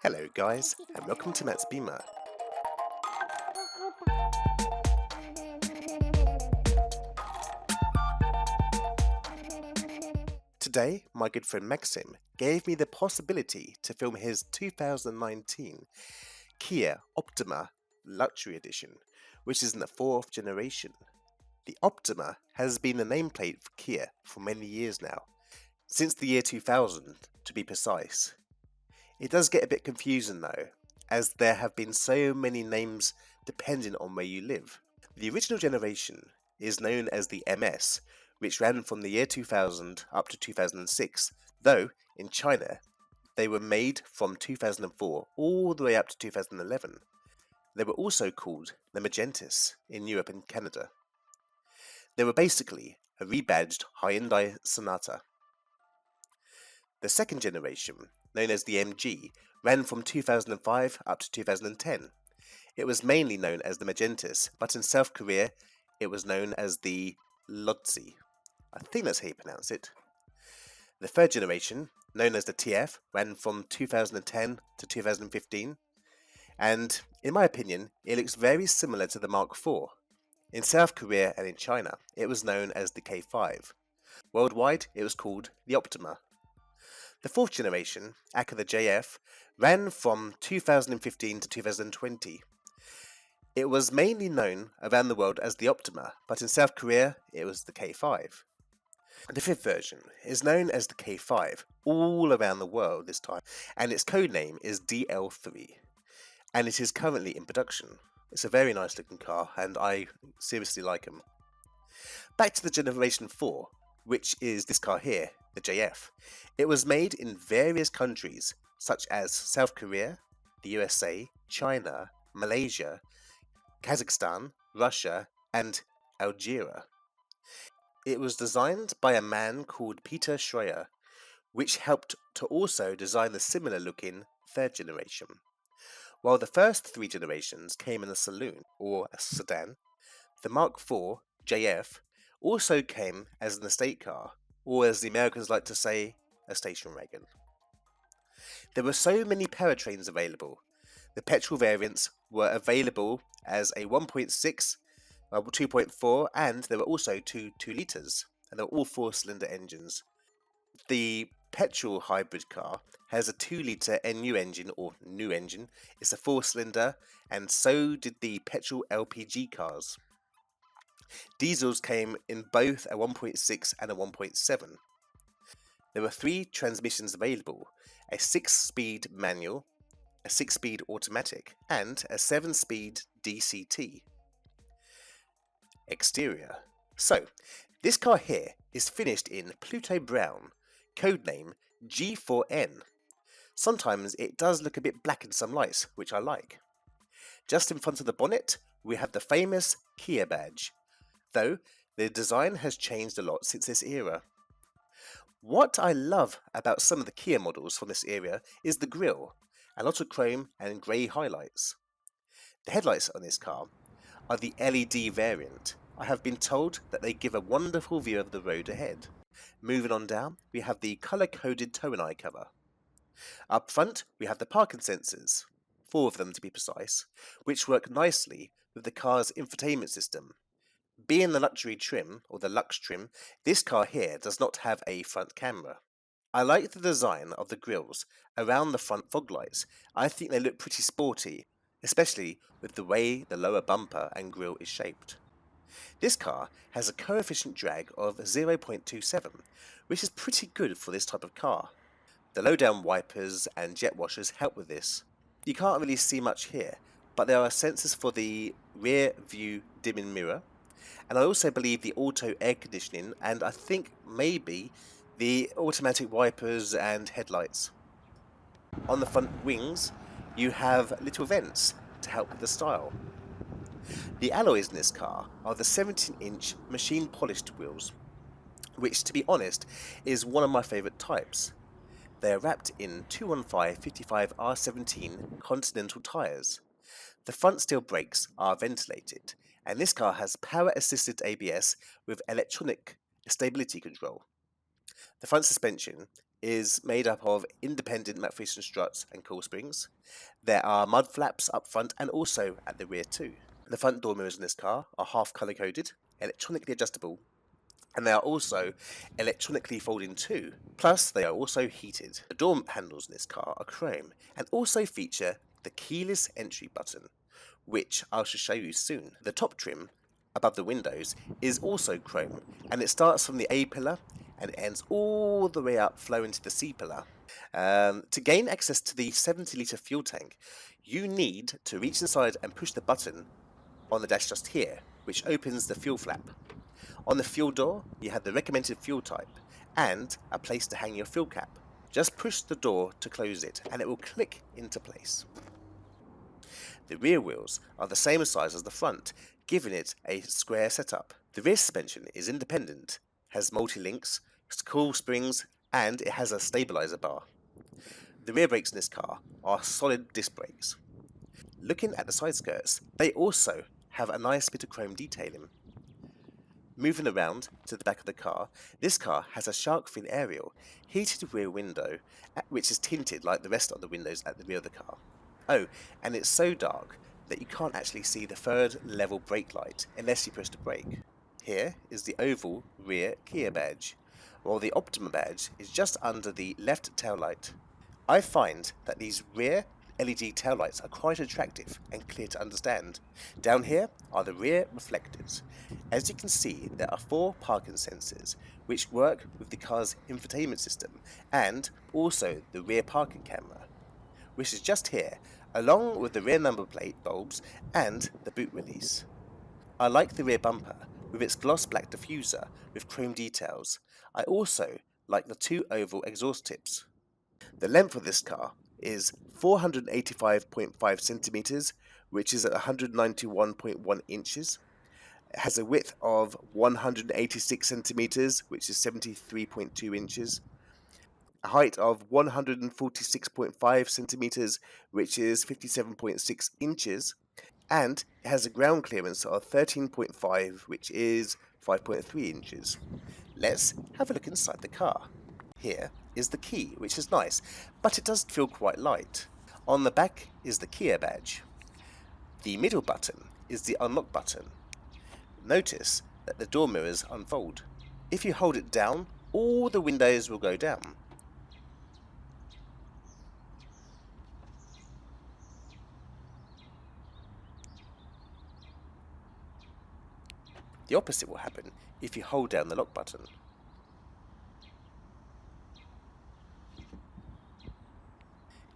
Hello guys, and welcome to Matt's Beamer. Today, my good friend Maxim gave me the possibility to film his 2019 Kia Optima Luxury Edition, which is in the 4th generation. The Optima has been the nameplate for Kia for many years now, since the year 2000 to be precise. It does get a bit confusing though, as there have been so many names depending on where you live. The original generation is known as the MS, which ran from the year 2000 up to 2006, though in China they were made from 2004 all the way up to 2011. They were also called the Magentis in Europe and Canada. They were basically a rebadged Hyundai Sonata. The second generation, known as the MG, ran from 2005 up to 2010. It was mainly known as the Magentis, but in South Korea it was known as the Luxe. I think that's how you pronounce it. The third generation, known as the TF, ran from 2010 to 2015, and in my opinion, it looks very similar to the Mark IV. In South Korea and in China, it was known as the K5. Worldwide, it was called the Optima. The fourth generation, aka the JF, ran from 2015 to 2020. It was mainly known around the world as the Optima, but in South Korea it was the K5. The fifth version is known as the K5 all around the world this time, and its codename is DL3, and it is currently in production. It's a very nice looking car, and I seriously like them. Back to the Generation 4, which is this car here, the JF. It was made in various countries, such as South Korea, the USA, China, Malaysia, Kazakhstan, Russia, and Algeria. It was designed by a man called Peter Schreier, which helped to also design the similar looking third generation. While the first three generations came in a saloon, or a sedan, the Mark IV JF also came as an estate car, or as the Americans like to say, a station wagon. There were so many powertrains available. The petrol variants were available as a 1.6, 2.4, and there were also two 2 litres, and they were all 4-cylinder engines. The petrol hybrid car has a 2-litre NU engine, or new engine. It's a 4-cylinder, and so did the petrol LPG cars. Diesels came in both a 1.6 and a 1.7. There were 3 transmissions available, a 6-speed manual, a 6-speed automatic, and a 7-speed DCT. Exterior. So, this car here is finished in Pluto Brown, codename G4N. Sometimes it does look a bit black in some lights, which I like. Just in front of the bonnet, we have the famous Kia badge, though the design has changed a lot since this era. What I love about some of the Kia models from this era is the grille, a lot of chrome and grey highlights. The headlights on this car are the LED variant. I have been told that they give a wonderful view of the road ahead. Moving on down, we have the colour-coded tow and eye cover. Up front, we have the parking sensors, 4 of them to be precise, which work nicely with the car's infotainment system. Being the luxury trim, or the Luxe trim, this car here does not have a front camera. I like the design of the grills around the front fog lights. I think they look pretty sporty, especially with the way the lower bumper and grille is shaped. This car has a coefficient drag of 0.27, which is pretty good for this type of car. The low-down wipers and jet washers help with this. You can't really see much here, but there are sensors for the rear view dimming mirror, and I also believe the auto air conditioning, and I think maybe the automatic wipers and headlights. On the front wings, you have little vents to help with the style. The alloys in this car are the 17-inch machine polished wheels, which to be honest is one of my favourite types. They are wrapped in 215/55R17 Continental tyres. The front steel brakes are ventilated, and this car has power assisted ABS with electronic stability control. The front suspension is made up of independent McPherson struts and coil springs. There are mud flaps up front and also at the rear too. The front door mirrors in this car are half colour coded, electronically adjustable, and they are also electronically folding too. Plus, they are also heated. The door handles in this car are chrome and also feature the keyless entry button, which I shall show you soon. The top trim above the windows is also chrome, and it starts from the A pillar and ends all the way up flowing to the C pillar. To gain access to the 70-litre fuel tank, you need to reach inside and push the button on the dash just here, which opens the fuel flap. On the fuel door, you have the recommended fuel type and a place to hang your fuel cap. Just push the door to close it and it will click into place. The rear wheels are the same size as the front, giving it a square setup. The rear suspension is independent, has multi-links, coil springs, and it has a stabilizer bar. The rear brakes in this car are solid disc brakes. Looking at the side skirts, they also have a nice bit of chrome detailing. Moving around to the back of the car, this car has a shark fin aerial, heated rear window, which is tinted like the rest of the windows at the rear of the car. Oh, and it's so dark that you can't actually see the third level brake light unless you push the brake. Here is the oval rear Kia badge, while the Optima badge is just under the left tail light. I find that these rear LED taillights are quite attractive and clear to understand. Down here are the rear reflectors. As you can see, there are 4 parking sensors which work with the car's infotainment system and also the rear parking camera, which is just here, along with the rear number plate bulbs and the boot release. I like the rear bumper with its gloss black diffuser with chrome details. I also like the 2 oval exhaust tips. The length of this car is 485.5 centimeters, which is at 191.1 inches. It has a width of 186 centimeters, which is 73.2 inches. A height of 146.5 centimeters, which is 57.6 inches. And it has a ground clearance of 13.5, which is 5.3 inches. Let's have a look inside the car. Here is the key, which is nice, but it does feel quite light. On the back is the Kia badge. The middle button is the unlock button. Notice that the door mirrors unfold. If you hold it down, all the windows will go down. The opposite will happen if you hold down the lock button.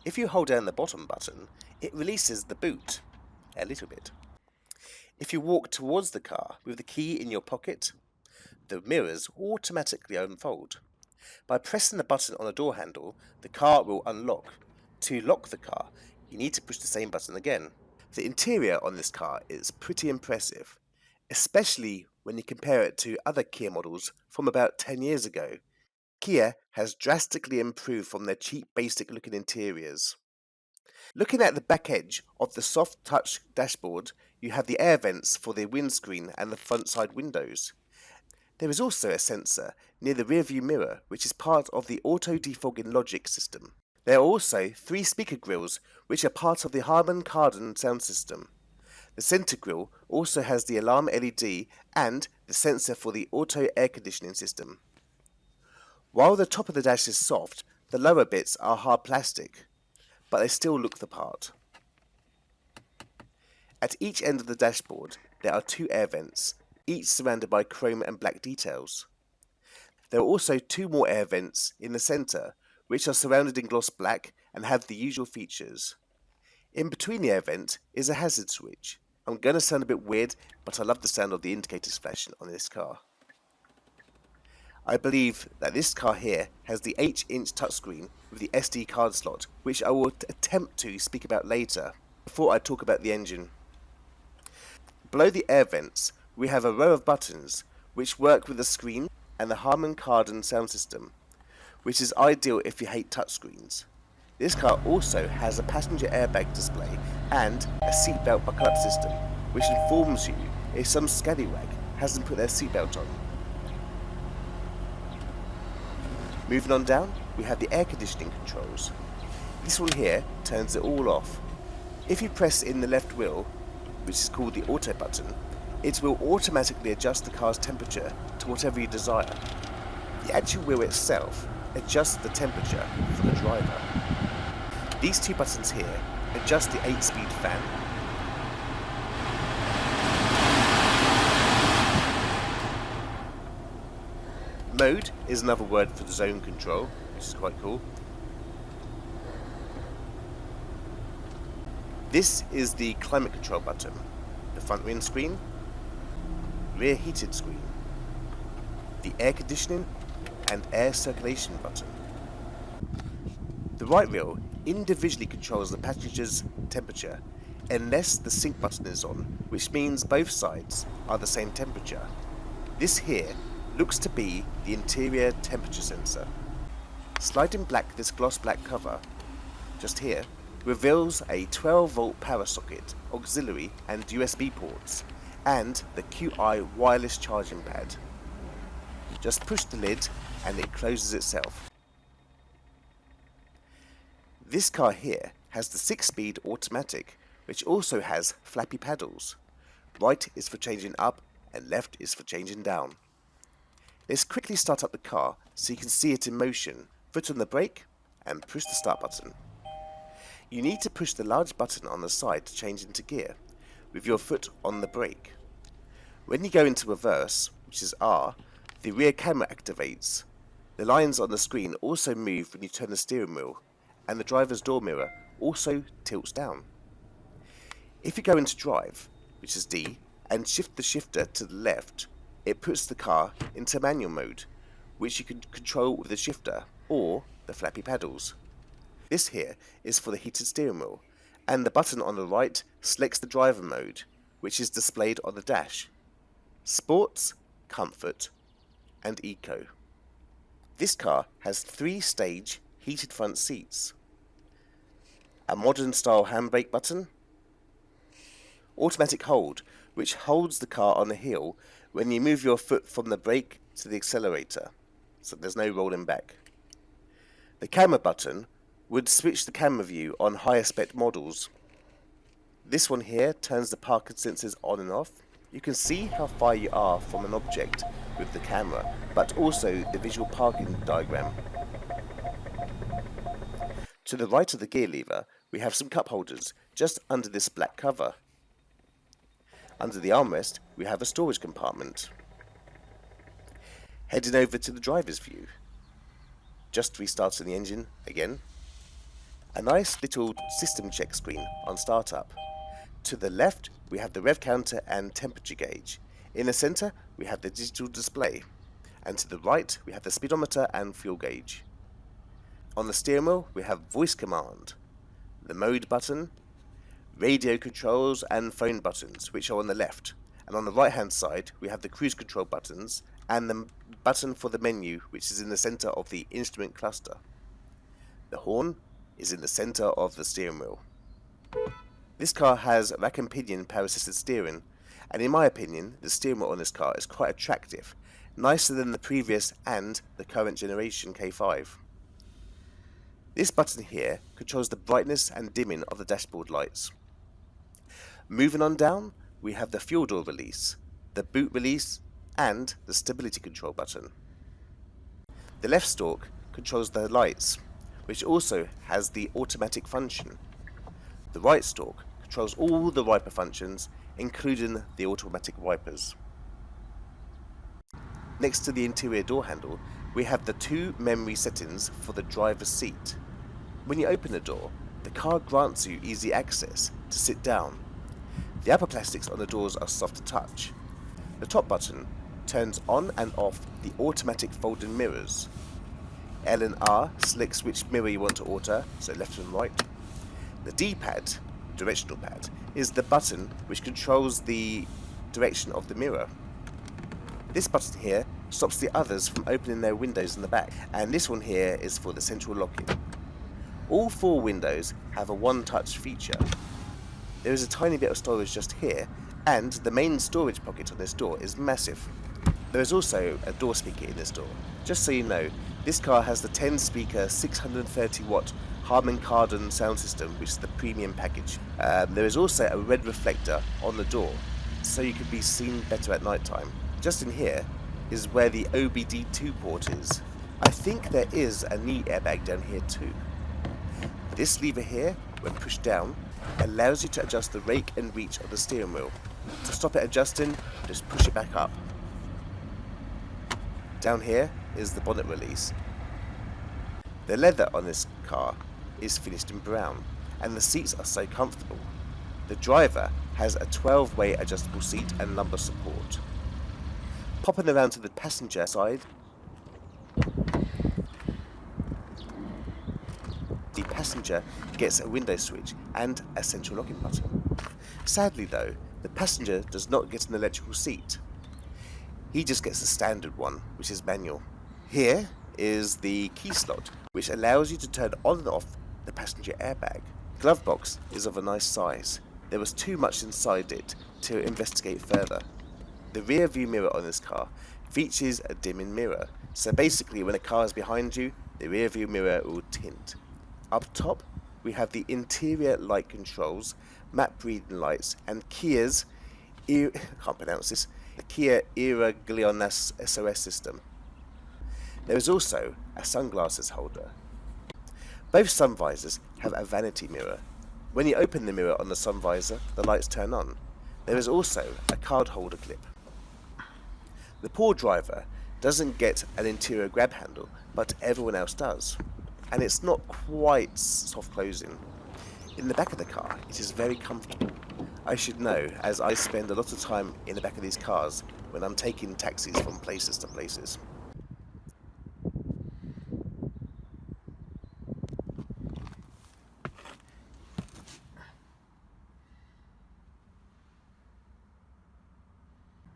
If you hold down the bottom button, it releases the boot a little bit. If you walk towards the car with the key in your pocket, the mirrors automatically unfold. By pressing the button on the door handle, the car will unlock. To lock the car, you need to push the same button again. The interior on this car is pretty impressive, especially when you compare it to other Kia models from about 10 years ago. Kia has drastically improved from their cheap basic looking interiors. Looking at the back edge of the soft touch dashboard, you have the air vents for the windscreen and the front side windows. There is also a sensor near the rear view mirror, which is part of the auto defogging logic system. There are also 3 speaker grills, which are part of the Harman Kardon sound system. The center grille also has the alarm LED and the sensor for the auto air conditioning system. While the top of the dash is soft, the lower bits are hard plastic, but they still look the part. At each end of the dashboard, there are 2 air vents, each surrounded by chrome and black details. There are also 2 more air vents in the center, which are surrounded in gloss black and have the usual features. In between the air vent is a hazard switch. I'm going to sound a bit weird, but I love the sound of the indicators flashing on this car. I believe that this car here has the 8-inch touchscreen with the SD card slot, which I will attempt to speak about later, before I talk about the engine. Below the air vents, we have a row of buttons, which work with the screen and the Harman Kardon sound system, which is ideal if you hate touchscreens. This car also has a passenger airbag display and a seatbelt buckle-up system, which informs you if some scallywag hasn't put their seatbelt on. Moving on down, we have the air conditioning controls. This one here turns it all off. If you press in the left wheel, which is called the auto button, it will automatically adjust the car's temperature to whatever you desire. The actual wheel itself adjusts the temperature for the driver. These two buttons here adjust the 8-speed fan. Mode is another word for the zone control, which is quite cool. This is the climate control button, the front windscreen, rear heated screen, the air conditioning and air circulation button. The right wheel individually controls the passenger's temperature unless the sync button is on, which means both sides are the same temperature. This here looks to be the interior temperature sensor. Sliding back this gloss black cover, just here, reveals a 12-volt power socket, auxiliary and USB ports, and the QI wireless charging pad. Just push the lid and it closes itself. This car here has the 6-speed automatic, which also has flappy paddles. Right is for changing up and left is for changing down. Let's quickly start up the car so you can see it in motion. Foot on the brake and push the start button. You need to push the large button on the side to change into gear, with your foot on the brake. When you go into reverse, which is R, the rear camera activates. The lines on the screen also move when you turn the steering wheel, and the driver's door mirror also tilts down. If you go into drive, which is D, and shift the shifter to the left, it puts the car into manual mode, which you can control with the shifter or the flappy paddles. This here is for the heated steering wheel, and the button on the right selects the driver mode, which is displayed on the dash. Sports, Comfort, and Eco. This car has 3-stage heated front seats, a modern style handbrake button, automatic hold, which holds the car on the hill when you move your foot from the brake to the accelerator, so there's no rolling back. The camera button would switch the camera view on higher spec models. This one here turns the parking sensors on and off. You can see how far you are from an object with the camera, but also the visual parking diagram. To the right of the gear lever, we have some cup holders just under this black cover. Under the armrest, we have a storage compartment. Heading over to the driver's view. Just restarting the engine again. A nice little system check screen on startup. To the left, we have the rev counter and temperature gauge. In the center, we have the digital display. And to the right, we have the speedometer and fuel gauge. On the steering wheel, we have voice command, the mode button, radio controls and phone buttons, which are on the left. And on the right hand side, we have the cruise control buttons and the button for the menu, which is in the center of the instrument cluster. The horn is in the center of the steering wheel. This car has rack and pinion power assisted steering, and in my opinion, the steering wheel on this car is quite attractive, nicer than the previous and the current generation K5. This button here controls the brightness and dimming of the dashboard lights. Moving on down, we have the fuel door release, the boot release, and the stability control button. The left stalk controls the lights, which also has the automatic function. The right stalk controls all the wiper functions, including the automatic wipers. Next to the interior door handle, we have the 2 memory settings for the driver's seat. When you open the door, the car grants you easy access to sit down. The upper plastics on the doors are soft to touch. The top button turns on and off the automatic folding mirrors. L and R selects which mirror you want to alter, so left and right. The D-pad, directional pad, is the button which controls the direction of the mirror. This button here stops the others from opening their windows in the back, and this one here is for the central locking. All 4 windows have a one-touch feature. There is a tiny bit of storage just here, and the main storage pocket on this door is massive. There is also a door speaker in this door. Just so you know, This car has the 10-speaker 630-watt Harman Kardon sound system, which is the premium package. There is also a red reflector on the door, so you can be seen better at night time. Just in here is where the OBD2 port is. I think there is a knee airbag down here too. This lever here, when pushed down, allows you to adjust the rake and reach of the steering wheel. To stop it adjusting, just push it back up. Down here is the bonnet release. The leather on this car is finished in brown, and the seats are so comfortable. The driver has a 12-way adjustable seat and lumbar support. Popping around to the passenger side, the passenger gets a window switch and a central locking button. Sadly though, the passenger does not get an electrical seat. He just gets the standard one, which is manual. Here is the key slot, which allows you to turn on and off the passenger airbag. The glove box is of a nice size. There was too much inside it to investigate further. The rear view mirror on this car features a dimming mirror, so basically when a car is behind you, the rear view mirror will tint. Up top, we have the interior light controls, matte breathing lights, and Kia's the Kia GLONASS SOS system. There is also a sunglasses holder. Both sun visors have a vanity mirror. When you open the mirror on the sun visor, the lights turn on. There is also a card holder clip. The poor driver doesn't get an interior grab handle, but everyone else does. And it's not quite soft closing. In the back of the car, it is very comfortable. I should know, as I spend a lot of time in the back of these cars when I'm taking taxis from places to places.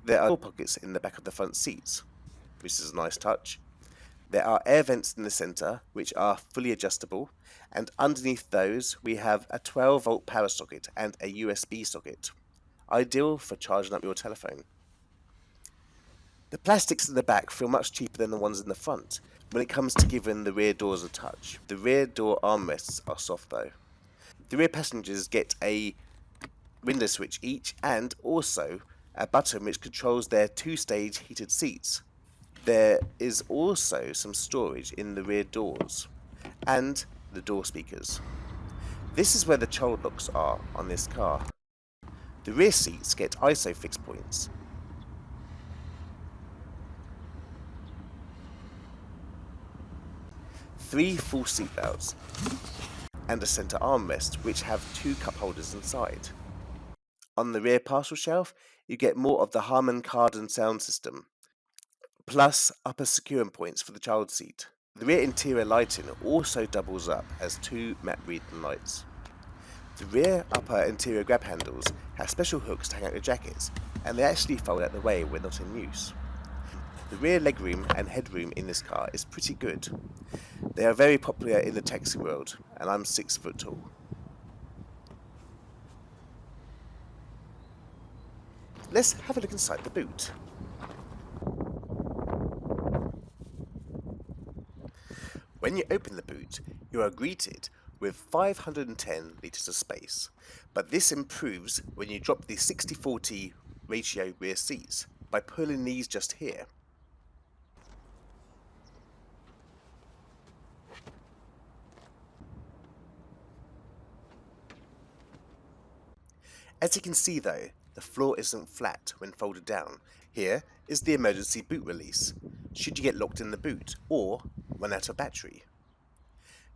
There are door pockets in the back of the front seats, which is a nice touch. There are air vents in the centre, which are fully adjustable, and underneath those we have a 12-volt power socket and a USB socket, ideal for charging up your telephone. The plastics in the back feel much cheaper than the ones in the front when it comes to giving the rear doors a touch. The rear door armrests are soft though. The rear passengers get a window switch each and also a button which controls their 2-stage heated seats. There is also some storage in the rear doors and the door speakers. This is where the child locks are on this car. The rear seats get ISO fixed points. Three full seat belts and a centre armrest which have 2 cup holders inside. On the rear parcel shelf, you get more of the Harman Kardon sound system, plus upper securing points for the child seat. The rear interior lighting also doubles up as 2 matte breathing lights. The rear upper interior grab handles have special hooks to hang out your jackets, and they actually fold out the way when not in use. The rear legroom and headroom in this car is pretty good. They are very popular in the taxi world, and I'm 6 foot tall. Let's have a look inside the boot. When you open the boot, you are greeted with 510 litres of space, but this improves when you drop the 60-40 ratio rear seats by pulling these just here. As you can see though, the floor isn't flat when folded down. Here is the emergency boot release, should you get locked in the boot or run out of battery.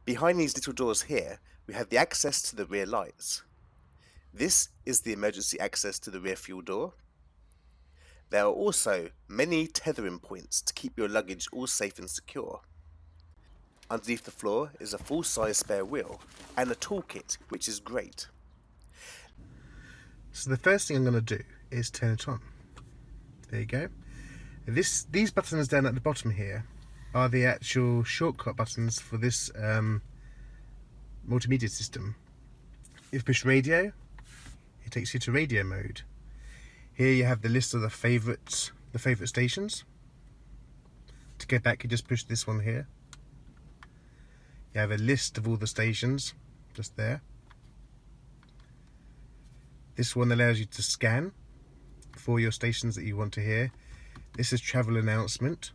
Behind these little doors here, we have the access to the rear lights. This is the emergency access to the rear fuel door. There are also many tethering points to keep your luggage all safe and secure. Underneath the floor is a full-size spare wheel and a toolkit, which is great. So the first thing I'm going to do is turn it on. There you go. These buttons down at the bottom here are the actual shortcut buttons for this multimedia system. If you push radio, it takes you to radio mode. Here you have the list of the favourite stations. To go back, you just push this one here. You have a list of all the stations just there. This one allows you to scan for your stations that you want to hear. This is travel announcement.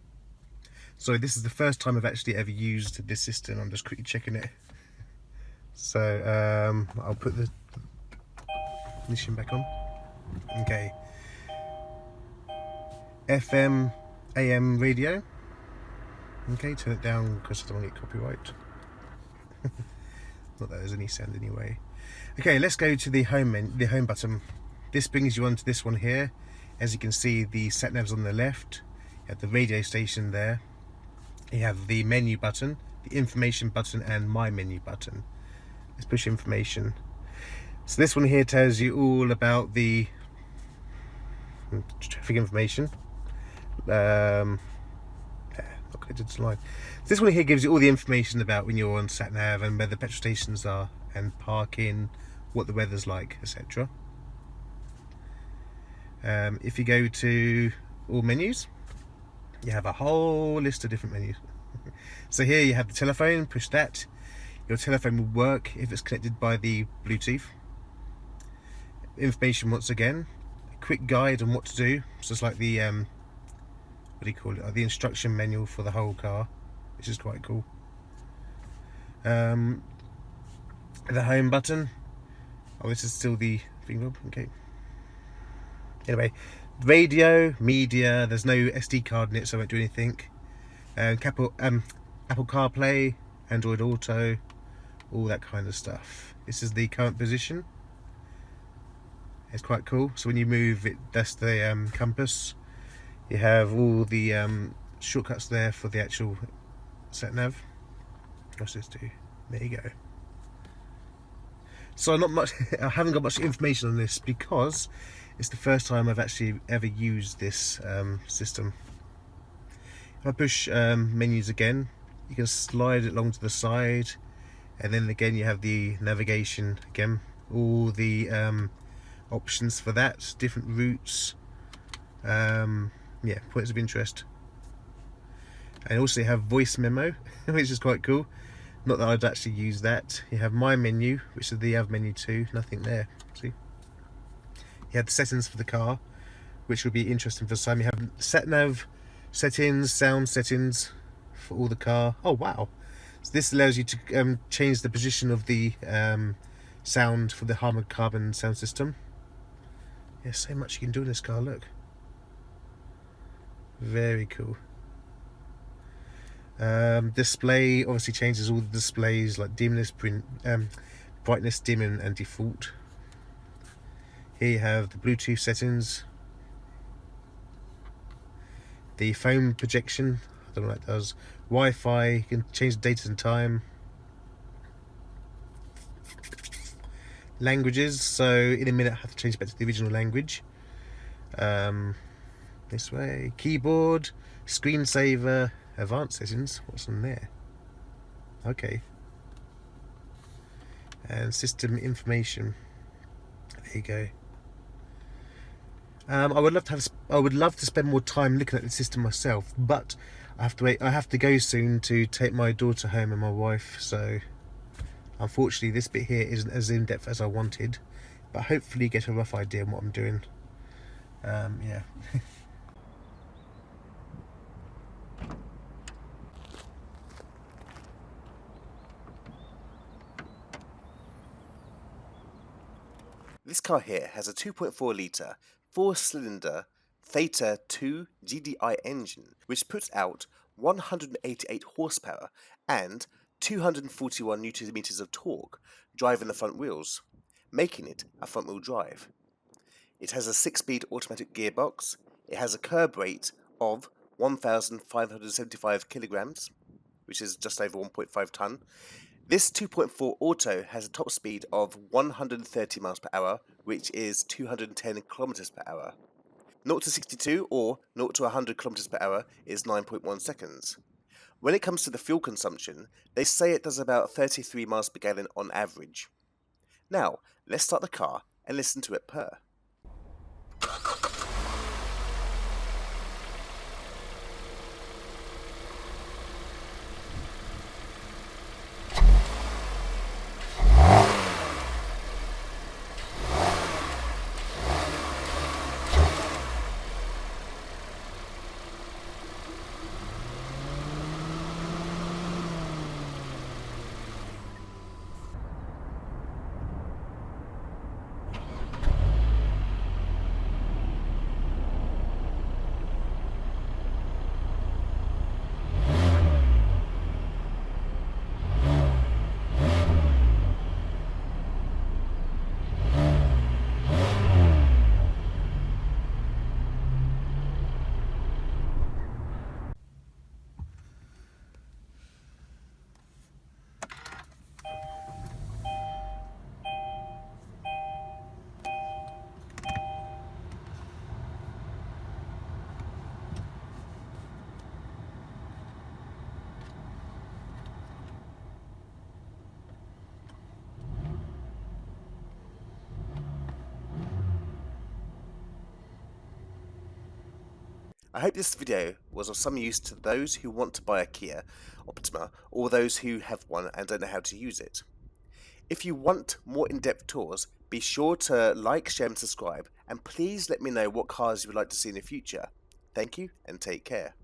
So this is the first time I've actually ever used this system. I'm just quickly checking it. So I'll put the ignition back on. Okay. FM, AM radio. Okay, turn it down because I don't want to get copyright. Not that there's any sound anyway. Okay, let's go to the home button. This brings you onto this one here. As you can see, the sat nav's on the left. You have the radio station there. You have the menu button, the information button, and my menu button. Let's push information. So this one here tells you all about the traffic information. Not connected to the line. So this one here gives you all the information about when you're on sat nav and where the petrol stations are and parking, what the weather's like, etc. If you go to all menus, you have a whole list of different menus. So here you have the telephone, push that. Your telephone will work if it's connected by the Bluetooth. Information once again, a quick guide on what to do. So it's like the what do you call it? The instruction manual for the whole car, which is quite cool. The home button. Oh, this is still the finger. Okay. Anyway, radio, media. There's no SD card in it, so I won't do anything. Apple CarPlay, Android Auto, all that kind of stuff. This is the current position. It's quite cool. So when you move it, that's the compass. You have all the shortcuts there for the actual sat nav. What's this do? There you go. So not much. I haven't got much information on this because it's the first time I've actually ever used this system. If I push menus again, you can slide it along to the side, and then again you have the navigation again, all the options for that, different routes. Yeah, points of interest. And also you have voice memo, which is quite cool. Not that I'd actually use that. You have my menu, which is the other menu too. Nothing there. See? You have the settings for the car, which will be interesting for some. You have sat nav settings, sound settings for all the car. Oh wow! So this allows you to change the position of the sound for the Harman Kardon sound system. Yeah, so much you can do in this car. Look, very cool. Display obviously changes all the displays, like dimness, brightness, dim and default. Here you have the Bluetooth settings, the phone projection, I don't know what that does, Wi-Fi, you can change the date and time, languages, so in a minute I have to change back to the original language. This way, keyboard, screensaver, advanced settings, what's on there? Okay. And system information. There you go. I would love to spend more time looking at the system myself, but I have to wait. I have to go soon to take my daughter home and my wife, so unfortunately this bit here isn't as in-depth as I wanted, but hopefully get a rough idea of what I'm doing. Yeah. This car here has a 2.4 litre, 4-cylinder Theta 2 GDI engine, which puts out 188 horsepower and 241 newton meters of torque, driving the front wheels, making it a front-wheel drive. It has a 6-speed automatic gearbox. It has a curb weight of 1,575 kilograms, which is just over 1.5 ton. This 2.4 auto has a top speed of 130 miles per hour, which is 210 kilometers per hour. 0 to 62 or 0 to 100 kilometers per hour is 9.1 seconds. When it comes to the fuel consumption, they say it does about 33 miles per gallon on average. Now, let's start the car and listen to it purr. I hope this video was of some use to those who want to buy a Kia Optima or those who have one and don't know how to use it. If you want more in-depth tours, be sure to like, share and subscribe, and please let me know what cars you would like to see in the future. Thank you and take care.